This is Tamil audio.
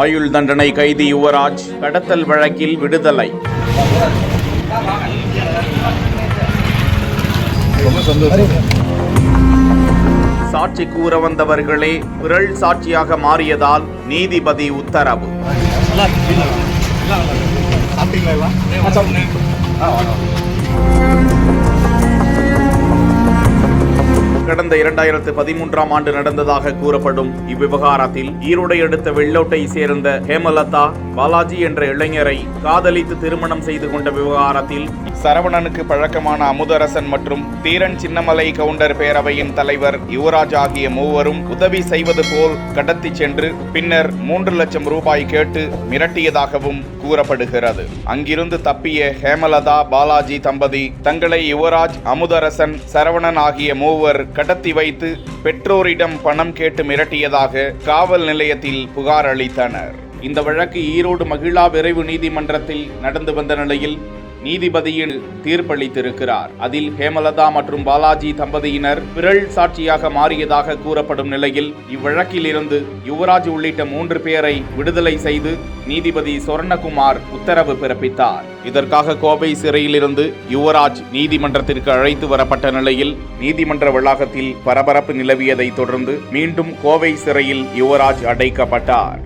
ஆயுள் தண்டனை கைதி யுவராஜ் கடத்தல் வழக்கில் விடுதலை. சாட்சி கூற வந்தவர்களே பிறழ் சாட்சியாக மாறியதால் நீதிபதி உத்தரவு. கடந்த 2013ஆம் ஆண்டு நடந்ததாக கூறப்படும் இவ்விவகாரத்தில் ஈரோடை அடுத்த வெள்ளோட்டை சேர்ந்த ஹேமலதா பாலாஜி என்ற இளைஞரை காதலித்து திருமணம் செய்து கொண்ட விவகாரத்தில் சரவணனுக்கு பழக்கமான அமுதரசன் மற்றும் தீரன் சின்னமலை கவுண்டர் பேரவையின் தலைவர் யுவராஜ் ஆகிய மூவரும் உதவி செய்வது போல் கடத்தி சென்று பின்னர் 3 லட்சம் ரூபாய் கேட்டு மிரட்டியதாகவும் கூறப்படுகிறது. அங்கிருந்து தப்பிய ஹேமலதா பாலாஜி தம்பதி தங்களை யுவராஜ், அமுதரசன், சரவணன் ஆகிய மூவர் கடத்தி வைத்து பெற்றோரிடம் பணம் கேட்டு மிரட்டியதாக காவல் நிலையத்தில் புகார் அளித்தனர். இந்த வழக்கு ஈரோடு மகிழா விரைவு நீதிமன்றத்தில் நடந்து வந்த நிலையில் நீதிபதியின் தீர்ப்பளித்திருக்கிறார். அதில் ஹேமலதா மற்றும் பாலாஜி தம்பதியினர் பிறழ் சாட்சியாக மாறியதாக கூறப்படும் நிலையில் இவ்வழக்கில் இருந்து யுவராஜ் உள்ளிட்ட 3 பேரை விடுதலை செய்து நீதிபதி சொர்ணகுமார் உத்தரவு பிறப்பித்தார். இதற்காக கோவை சிறையிலிருந்து யுவராஜ் நீதிமன்றத்திற்கு அழைத்து வரப்பட்ட நிலையில் நீதிமன்ற வளாகத்தில் பரபரப்பு நிலவியதை தொடர்ந்து மீண்டும் கோவை சிறையில் யுவராஜ் அடைக்கப்பட்டார்.